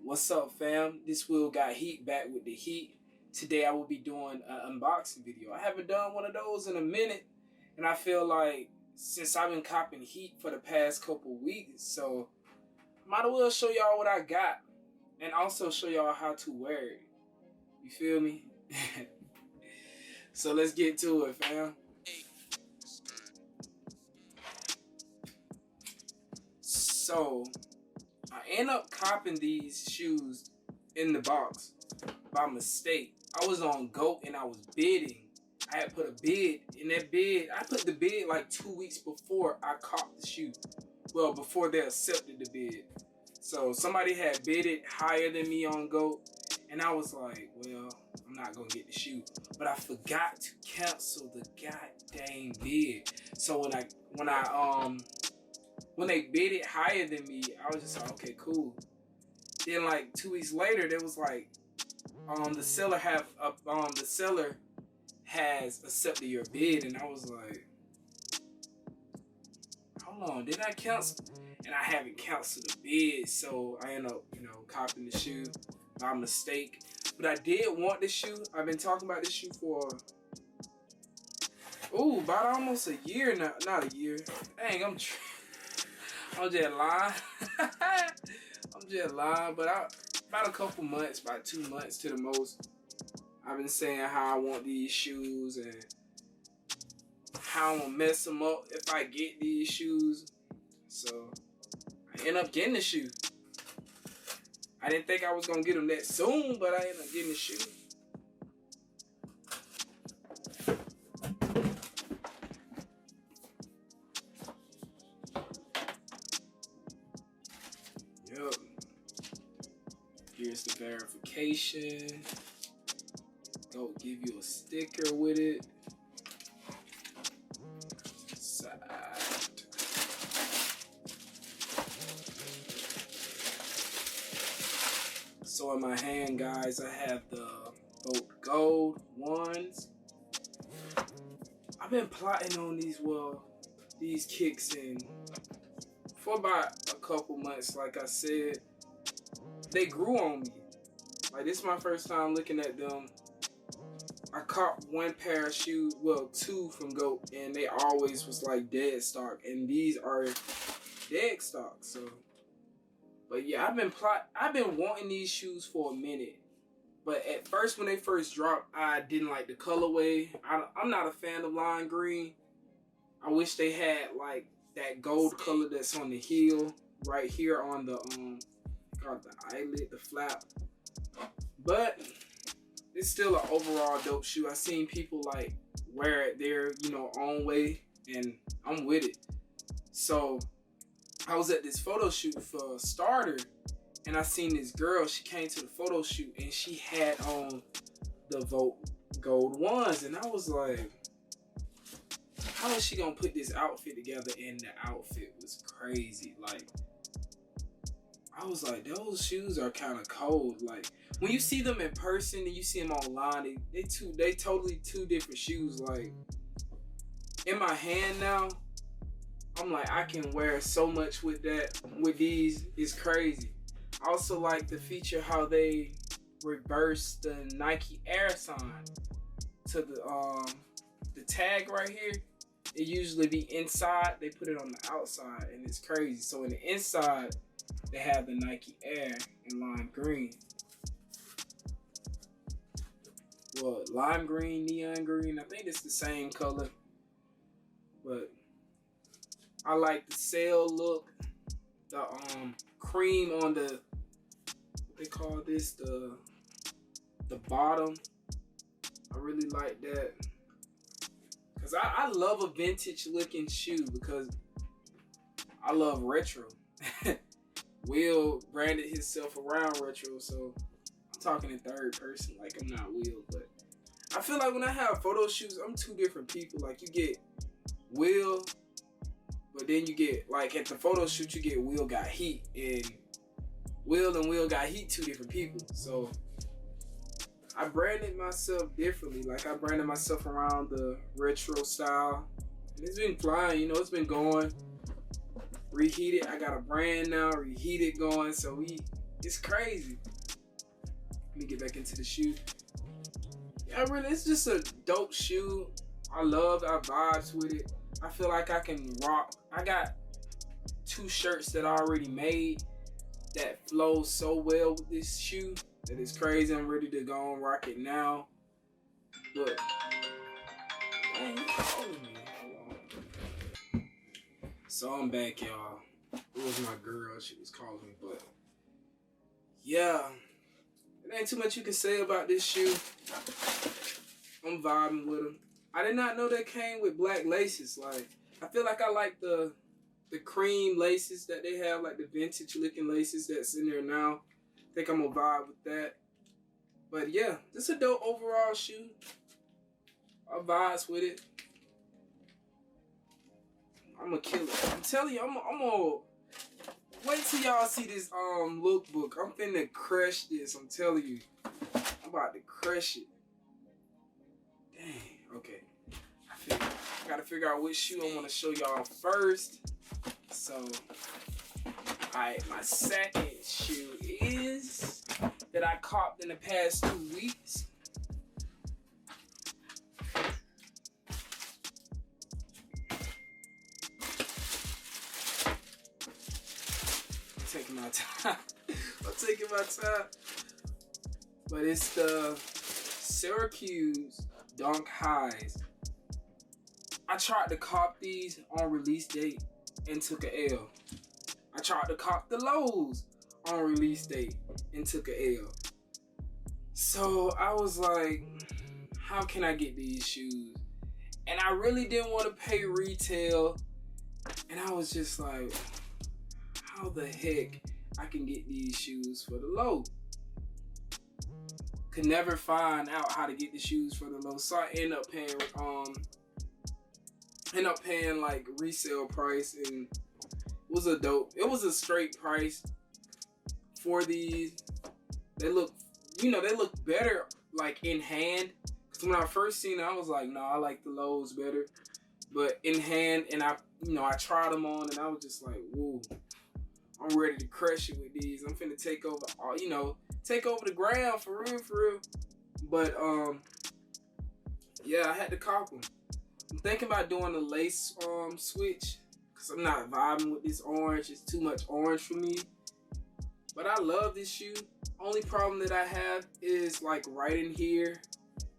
What's up, fam? This Will Got Heat back with the heat. Today I will be doing an unboxing video. I haven't done one of those in a minute, and I feel like since I've been copping heat for the past couple weeks, so might as well show y'all what I got and also show y'all how to wear it. You feel me? So let's get to it, fam. So I end up copping these shoes in the box by mistake. I was on GOAT and I was bidding. I had put a bid in that bid. I put the bid like 2 weeks before I copped the shoe. Well, before they accepted the bid. So somebody had bidded higher than me on GOAT, and I was like, well, I'm not gonna get the shoe. But I forgot to cancel the goddamn bid. So when they bid it higher than me, I was just like, okay, cool. Then like 2 weeks later, there was like, the seller has accepted your bid, and I was like, hold on, did I cancel? And I haven't canceled the bid, so I end up, copping the shoe by mistake. But I did want the shoe. I've been talking about this shoe for about almost a year now. Not a year. Dang, I'm just lying. I'm just lying, but about a couple months, about 2 months to the most, I've been saying how I want these shoes and how I'm gonna mess them up if I get these shoes. So I end up getting the shoe. I didn't think I was gonna get them that soon, but I ended up getting the shoe. Yep. Here's the verification. Go give you a sticker with it. Side. So in my hand, guys, I have the GOAT Gold ones. I've been plotting on these kicks for about a couple months. Like I said, they grew on me. Like, this is my first time looking at them. I caught one pair of shoes, well, two from GOAT, and they always was like dead stock, and these are dead stock. So, but yeah, I've been wanting these shoes for a minute. But at first, when they first dropped, I didn't like the colorway. I'm not a fan of lime green. I wish they had like that gold color that's on the heel right here on the got the eyelid, the flap. But it's still an overall dope shoe. I seen people like wear it their own way, and I'm with it. So I was at this photo shoot for Starter, and I seen this girl. She came to the photo shoot and she had on the GOAT Gold ones, and I was like, how is she gonna put this outfit together? And the outfit was crazy. Like, I was like, those shoes are kind of cold. Like, when you see them in person and you see them online, they totally two different shoes. Like, in my hand now, I'm like, I can wear so much with these. It's crazy. I also like the feature how they reverse the Nike Air sign to the tag right here. It usually be inside. They put it on the outside, and it's crazy. So in the inside, they have the Nike Air in lime green. Well, lime green, neon green. I think it's the same color. But I like the sail look. The cream on the, what they call this, the bottom. I really like that. Because I love a vintage looking shoe because I love retro. Will branded himself around retro, so I'm talking in third person like I'm not Will. But I feel like when I have photo shoots, I'm two different people. Like, you get Will, but then you get, like, at the photo shoot, you get Will Got Heat, and Will Got Heat, two different people. So I branded myself differently. Like, I branded myself around the retro style, and it's been flying. It's been going. Reheated. I got a brand now, Reheated, going. So we It's crazy. Let me get back into the shoe. Yeah, really, it's just a dope shoe. I vibes with it. I feel like I can rock. I got 2 shirts that I already made that flow so well with this shoe that it's crazy. I'm ready to go and rock it now. But man, you calling me. Hold on. So I'm back, y'all. It was my girl. She was calling me, but yeah, it ain't too much you can say about this shoe. I'm vibing with them. I did not know they came with black laces. Like, I feel like I like the cream laces that they have, like the vintage looking laces that's in there now. I think I'm gonna vibe with that. But yeah, this is a dope overall shoe. I vibes with it. I'm gonna kill it. I'm telling you, I'm gonna wait till y'all see this lookbook. I'm finna crush this. I'm telling you, I'm about to crush it. Dang. Okay. I gotta figure out which shoe I want to show y'all first. So, alright, my second shoe is that I copped in the past 2 weeks. Taking my time. I'm taking my time. But it's the Syracuse Dunk Highs. I tried to cop these on release date and took a L. I tried to cop the lows on release date and took a L. So I was like, how can I get these shoes? And I really didn't want to pay retail. And I was just like, how the heck I can get these shoes for the low? Could never find out how to get the shoes for the low. So I end up paying like resale price, and it was a straight price for these. They look better like in hand. Cause when I first seen it, I was like, no, I like the lows better. But in hand, and I tried them on, and I was just like, whoa, I'm ready to crush it with these. I'm finna take over the ground for real. But yeah, I had to cop them. I'm thinking about doing a lace switch, because I'm not vibing with this orange. It's too much orange for me. But I love this shoe. Only problem that I have is like right in here,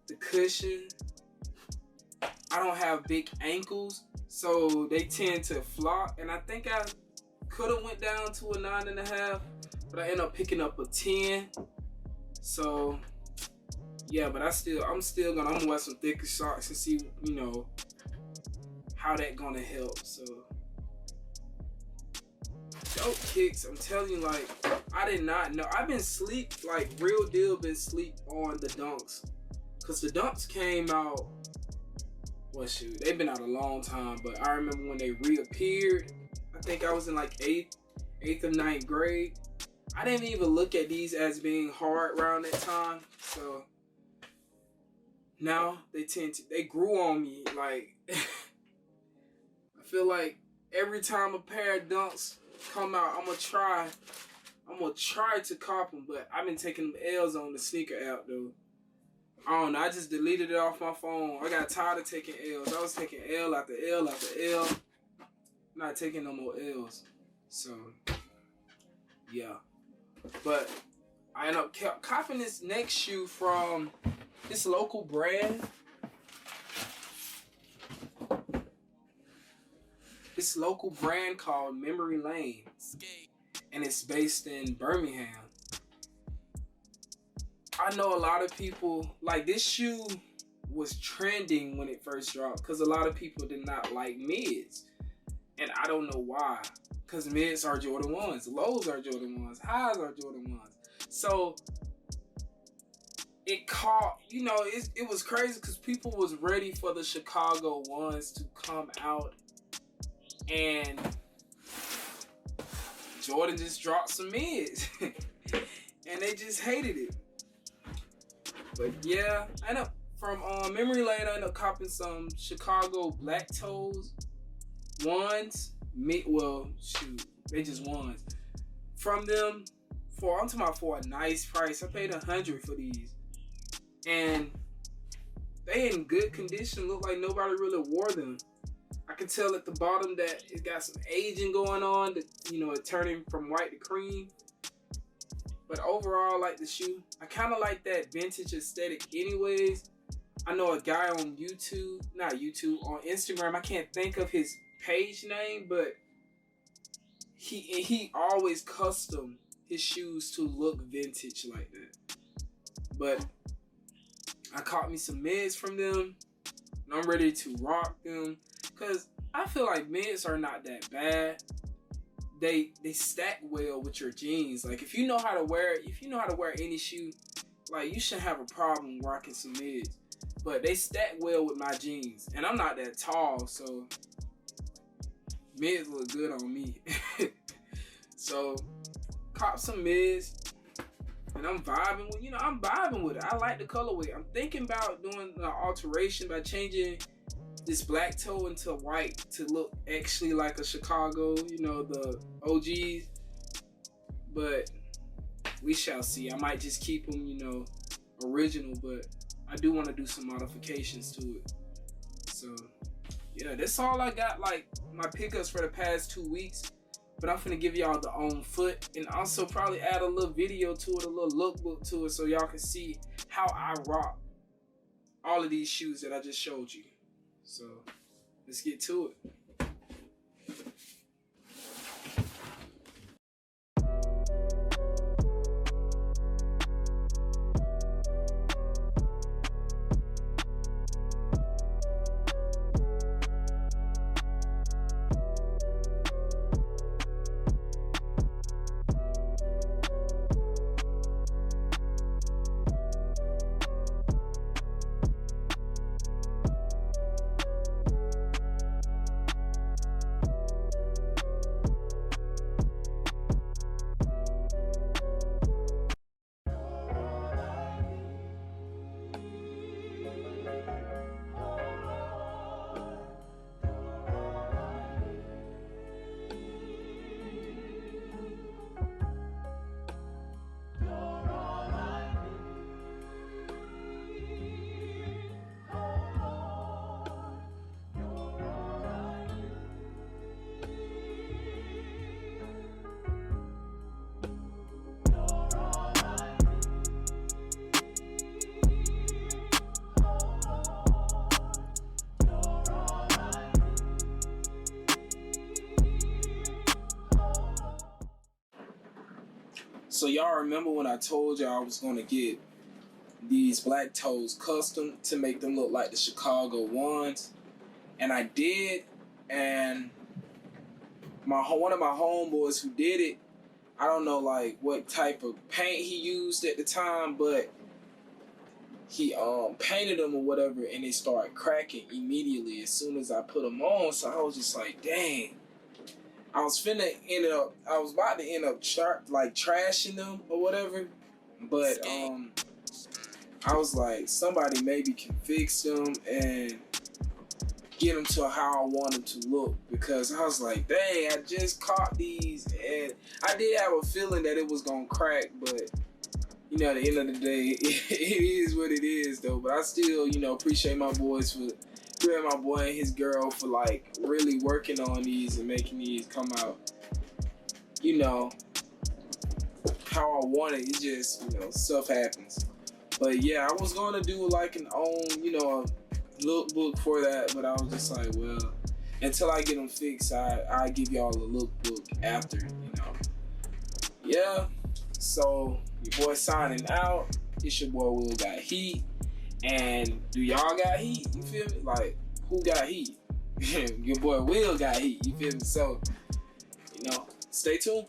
the cushion. I don't have big ankles, so they tend to flop. And I think I could have went down to a 9.5, but I ended up picking up a 10. So yeah, but I'm gonna wear some thicker socks and see, how that gonna help. So dope kicks. I'm telling you, like, I did not know. I've been sleep, like real deal been sleep on the dunks. Cause the dunks came out, well shoot, they've been out a long time, but I remember when they reappeared. I think I was in like 8th or 9th grade. I didn't even look at these as being hard around that time. So now they grew on me. Like, I feel like every time a pair of dunks come out, I'm gonna try to cop them, but I've been taking them L's on the sneaker app though. I don't know, I just deleted it off my phone. I got tired of taking L's. I was taking L after L after L. Not taking no more L's. So yeah. But I ended up copping this next shoe from this local brand. This local brand called Memory Lane. And it's based in Birmingham. I know a lot of people, like, this shoe was trending when it first dropped because a lot of people did not like mids. And I don't know why. Because mids are Jordan 1s, lows are Jordan 1s, highs are Jordan 1s. So it caught, it was crazy because people was ready for the Chicago 1s to come out. And Jordan just dropped some mids. And they just hated it. But yeah, I ended up from Memory Lane, I ended up copping some Chicago Black Toes 1s. Well, shoot, they just 1s. From them I'm talking about for a nice price. I paid $100 for these, and they in good condition. Look like nobody really wore them. I can tell at the bottom that it got some aging going on. That, you know, it turning from white to cream. But overall, I like the shoe. I kind of like that vintage aesthetic, anyways. I know a guy on YouTube, not YouTube, on Instagram. I can't think of his page name, but he always custom his shoes to look vintage like that. But I caught me some mids from them, and I'm ready to rock them, cause I feel like mids are not that bad. They stack well with your jeans. Like if you know how to wear any shoe, like you shouldn't have a problem rocking some mids. But they stack well with my jeans, and I'm not that tall, so mids look good on me. So cop some mids, and I'm vibing with it. I like the colorway. I'm thinking about doing an alteration by changing this black toe into white to look actually like a Chicago, you know, the OGs. But we shall see. I might just keep them, you know, original, but I do want to do some modifications to it. So yeah, that's all I got, like my pickups for the past 2 weeks. But I'm finna give y'all the on foot, and also probably add a little video to it, a little lookbook to it, so y'all can see how I rock all of these shoes that I just showed you. So let's get to it. So y'all remember when I told y'all I was gonna get these black toes custom to make them look like the Chicago ones? And I did, and one of my homeboys who did it, I don't know like what type of paint he used at the time, but he painted them or whatever, and they started cracking immediately as soon as I put them on. So I was just like, dang. I was about to end up trashing them or whatever, but I was like, somebody maybe can fix them and get them to how I want them to look, because I was like, dang, I just caught these, and I did have a feeling that it was gonna crack, but you know, at the end of the day, it is what it is though. But I still, you know, appreciate my boys for. My boy and his girl for like really working on these and making these come out, you know, how I want it. It just, you know, stuff happens. But yeah, I was gonna do like an own, you know, a lookbook for that, but I was just like, well, until I get them fixed, I give y'all a lookbook after, you know. Yeah, so your boy signing out. It's your boy Will Got Heat. And do y'all got heat? You feel me? Like, who got heat? Your boy Will got heat. You feel me? So, you know, stay tuned.